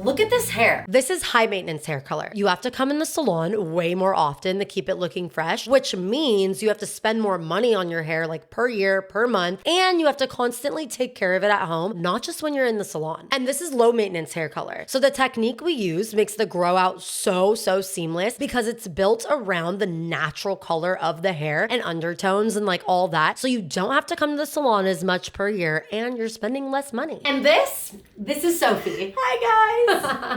Look at this hair. This is high maintenance hair color. You have to come in the salon way more often to keep it looking fresh, which means you have to spend more money on your hair, like per year, per month, and you have to constantly take care of it at home, not just when you're in the salon. And this is low maintenance hair color. So the technique we use makes the grow out so seamless because it's built around the natural color of the hair and undertones and like all that. So you don't have to come to the salon as much per year and you're spending less money. And this is Sophie. Hi guys.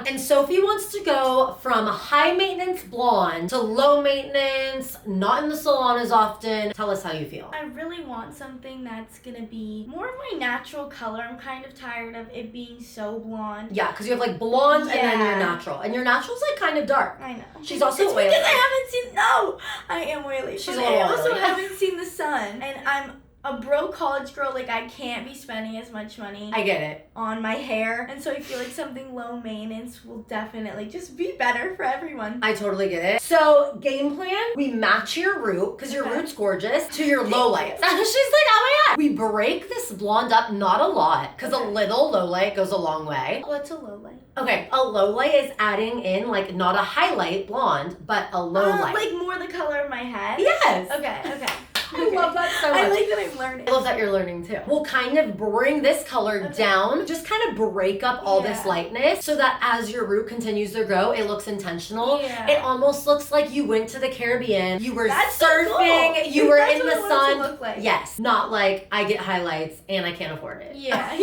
And Sophie wants to go from high maintenance blonde to low maintenance, not in the salon as often. Tell us how you feel. I really want something that's gonna be more of my natural color. I'm kind of tired of it being so blonde. Yeah, because you have like blonde and then your natural. And your natural's like kind of dark. I know. She's also it's oily. because I haven't seen, no, I am oily. She's but a little I also oily. haven't seen the sun. And I'm a broke college girl, like I can't be spending as much money I get it. on my hair, and so I feel like something low maintenance will definitely just be better for everyone. I totally get it. So game plan, we match your root, because your root's gorgeous, to your low lights. And she's like, oh my god. We break this blonde up, not a lot, because a little low light goes a long way. What's a low light? Okay, a low light is adding in like not a highlight blonde, but a low light. Like more the color of my head? Yes. Okay. I love that so much. I like that I'm learning. I love that you're learning too. We'll kind of bring this color down, just kind of break up all this lightness so that as your root continues to grow, it looks intentional. Yeah. It almost looks like you went to the Caribbean, you were That's so surfing, cool. you were That's in what the I want it sun. to look like. Yes, not like I get highlights and I can't afford it. Yeah.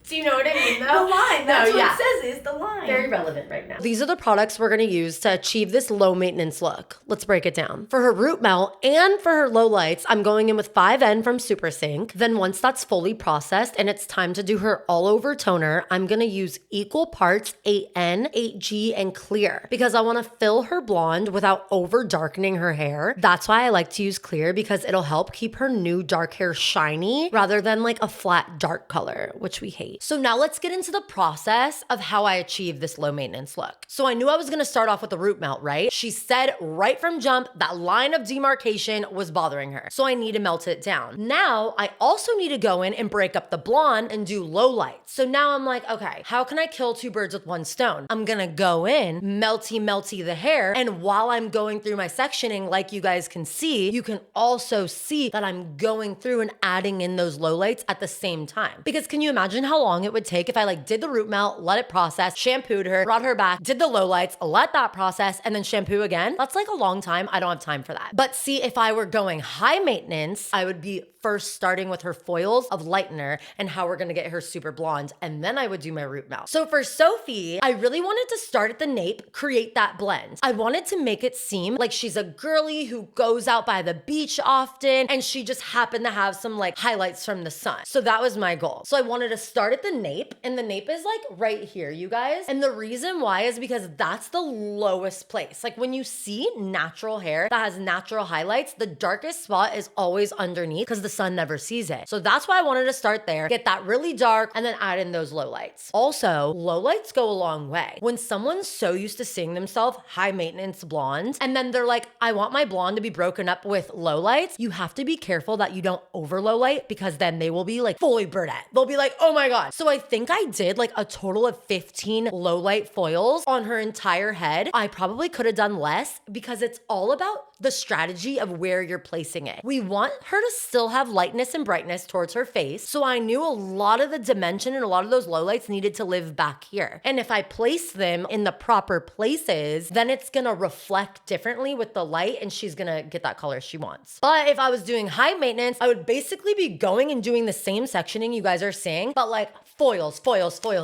Do you know what I mean though? The line. That's No, what yeah. it says is the line. Very relevant right now. These are the products we're gonna use to achieve this low maintenance look. Let's break it down. For her root melt and for her low lights, I'm going in with 5N from Super Sync. Then once that's fully processed and it's time to do her all over toner, I'm gonna use equal parts 8N, 8G, and clear because I wanna fill her blonde without over darkening her hair. That's why I like to use clear because it'll help keep her new dark hair shiny rather than like a flat dark color, which we hate. So now let's get into the process of how I achieve this low maintenance look. So I knew I was gonna start off with the root melt, right? She said right from jump that line of demarcation was bothering her. So I need to melt it down. Now I also need to go in and break up the blonde and do low lights. So now I'm like, okay, how can I kill two birds with one stone? I'm gonna go in, melty the hair, and while I'm going through my sectioning, like you guys can see, you can also see that I'm going through and adding in those low lights at the same time. Because can you imagine how long it would take if I like did the root melt, let it process, shampooed her, brought her back, did the low lights, let that process, and then shampoo again? That's like a long time. I don't have time for that. But see, if I were going high maintenance, I would be first starting with her foils of lightener and how we're gonna get her super blonde, and then I would do my root melt. So for Sophie, I really wanted to start at the nape, create that blend. I wanted to make it seem like she's a girly who goes out by the beach often, and she just happened to have some like highlights from the sun. So that was my goal. So I wanted to start at the nape, and the nape is like right here, you guys. And the reason why is because that's the lowest place. Like when you see natural hair that has natural highlights, the darkest spot is always underneath because the sun never sees it. So that's why I wanted to start there, get that really dark, and then add in those low lights. Also, low lights go a long way. When someone's so used to seeing themselves high maintenance blonde, and then they're like, I want my blonde to be broken up with low lights, you have to be careful that you don't over low light because then they will be like fully brunette. They'll be like, oh my God. So I think I did like a total of 15 low light foils on her entire head. I probably could have done less because it's all about the strategy of where you're placing it. We want her to still have lightness and brightness towards her face. So I knew a lot of the dimension and a lot of those lowlights needed to live back here. And if I place them in the proper places, then it's gonna reflect differently with the light and she's gonna get that color she wants. But if I was doing high maintenance, I would basically be going and doing the same sectioning you guys are seeing, but like foils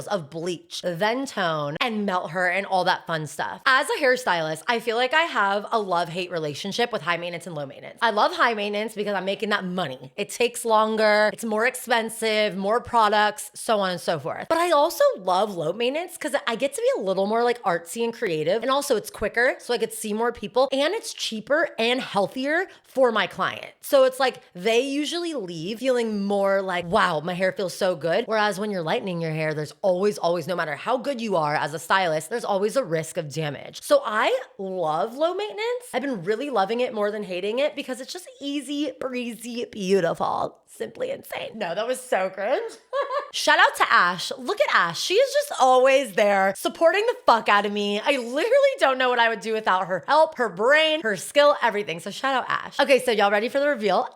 of bleach, then tone, and melt her and all that fun stuff. As a hairstylist, I feel like I have a love-hate relationship with high maintenance and low maintenance. I love high maintenance because I'm making that money. It takes longer, it's more expensive, more products, so on and so forth. But I also love low maintenance because I get to be a little more like artsy and creative, and also it's quicker, so I could see more people, and it's cheaper and healthier for my client. So it's like they usually leave feeling more like, wow, my hair feels so good. Whereas when you're you're lightening your hair, there's always, no matter how good you are as a stylist, there's always a risk of damage. So I love low maintenance. I've been really loving it more than hating it because it's just easy, breezy, beautiful. Simply insane. No, that was so cringe. Shout out to Ash. Look at Ash. She is just always there supporting the fuck out of me. I literally don't know what I would do without her help, her brain, her skill, everything. So shout out Ash. Okay, so y'all ready for the reveal?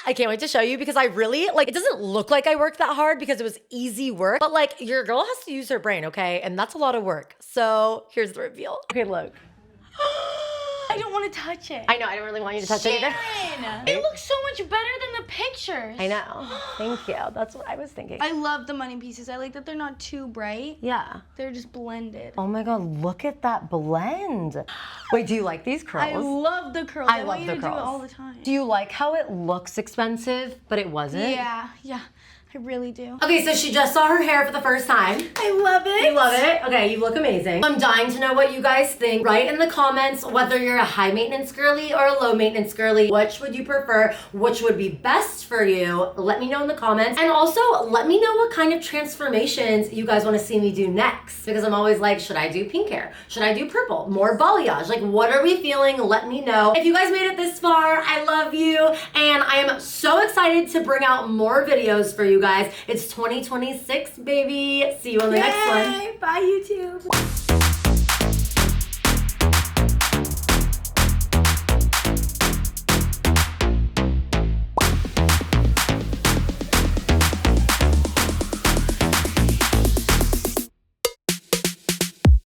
I can't wait to show you because I really, it doesn't look like I worked that hard because it was easy work, but your girl has to use her brain, okay? And that's a lot of work. So here's the reveal. Okay, look. I don't want to touch it. I know, I don't really want you to touch it either. It looks so much better than the pictures. I know. Thank you. That's what I was thinking. I love the money pieces. I like that they're not too bright. Yeah. They're just blended. Oh my God, look at that blend. Wait, do you like these curls? I love the curls. I love want you the to curls. do it all the time. Do you like how it looks expensive, but it wasn't? Yeah. I really do. Okay, so she just saw her hair for the first time. I love it. You love it? Okay, you look amazing. I'm dying to know what you guys think. Write in the comments whether you're a high maintenance girly or a low maintenance girly. Which would you prefer? Which would be best for you? Let me know in the comments. And also, let me know what kind of transformations you guys want to see me do next. Because I'm always like, should I do pink hair? Should I do purple? More balayage? What are we feeling? Let me know. If you guys made it this far, I love you. And I am so excited to bring out more videos for you guys. It's 2026, baby. See you on the next one. Bye, YouTube.